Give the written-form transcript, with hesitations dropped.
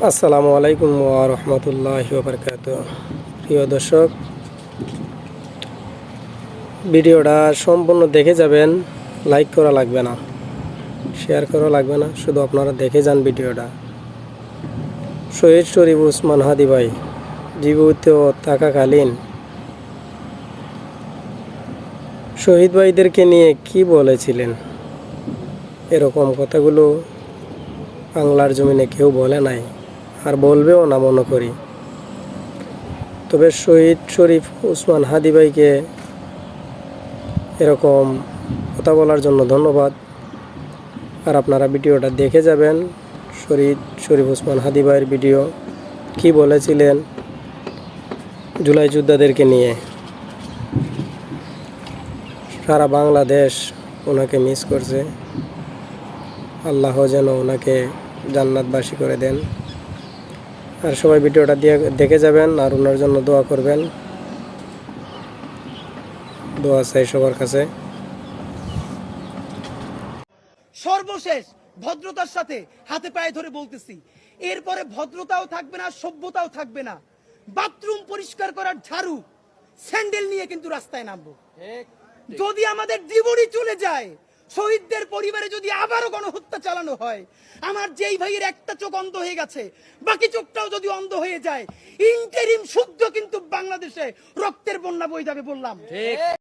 আসসালামু আলাইকুম ওয়া রাহমাতুল্লাহি ওয়া বারাকাতুহু। প্রিয় দর্শক, ভিডিওটা সম্পূর্ণ দেখে যাবেন। লাইক করা লাগবে না, শেয়ার করা লাগবে না, শুধু আপনারা দেখে যান ভিডিওটা। শহীদ শরীফ ওসমান হাদি ভাই জীবিত থাকাকালীন শহীদ ভাইদেরকে নিয়ে কি বলেছিলেন, এরকম কথাগুলো বাংলার জমিনে কেউ বলে নাই, আর বলবেও না মনে করি। তবে শহীদ শরীফ ওসমান হাদি ভাইকে এরকম কথা বলার জন্য ধন্যবাদ। আর আপনারা ভিডিওটা দেখে যাবেন। শহীদ শরীফ ওসমান হাদি ভাইয়ের ভিডিও কি বলেছিলেন জুলাই যোদ্ধাদেরকে নিয়ে। সারা বাংলাদেশ ওনাকে মিস করছে। আল্লাহ যেন ওনাকে জান্নাতবাসী করে দেন। আর সবাই ভিডিওটা দেখে যাবেন আর ওনার জন্য দোয়া করবেন। দোয়া চাই সবার কাছে। সর্বশেষ ভদ্রতার সাথে হাতে পায়ে ধরে বলতেছি, এরপরে ভদ্রতাও থাকবে না, সভ্যতাও থাকবে না। বাথরুম পরিষ্কার করার ঝাড়ু স্যান্ডেল নিয়ে কিন্তু রাস্তায় নামবো। যদি আমাদের জীবনই চলে যায়, শহীদদের পরিবারে যদি আবারও গণহত্যা চালানো হয়, আমার যেই ভাইয়ের একটা চোখ অন্ধ হয়ে গেছে, বাকি চোখটাও যদি অন্ধ হয়ে যায়, ইন্টারিম শুদ্ধ কিন্তু বাংলাদেশে রক্তের বন্যা বয়ে যাবে বললাম।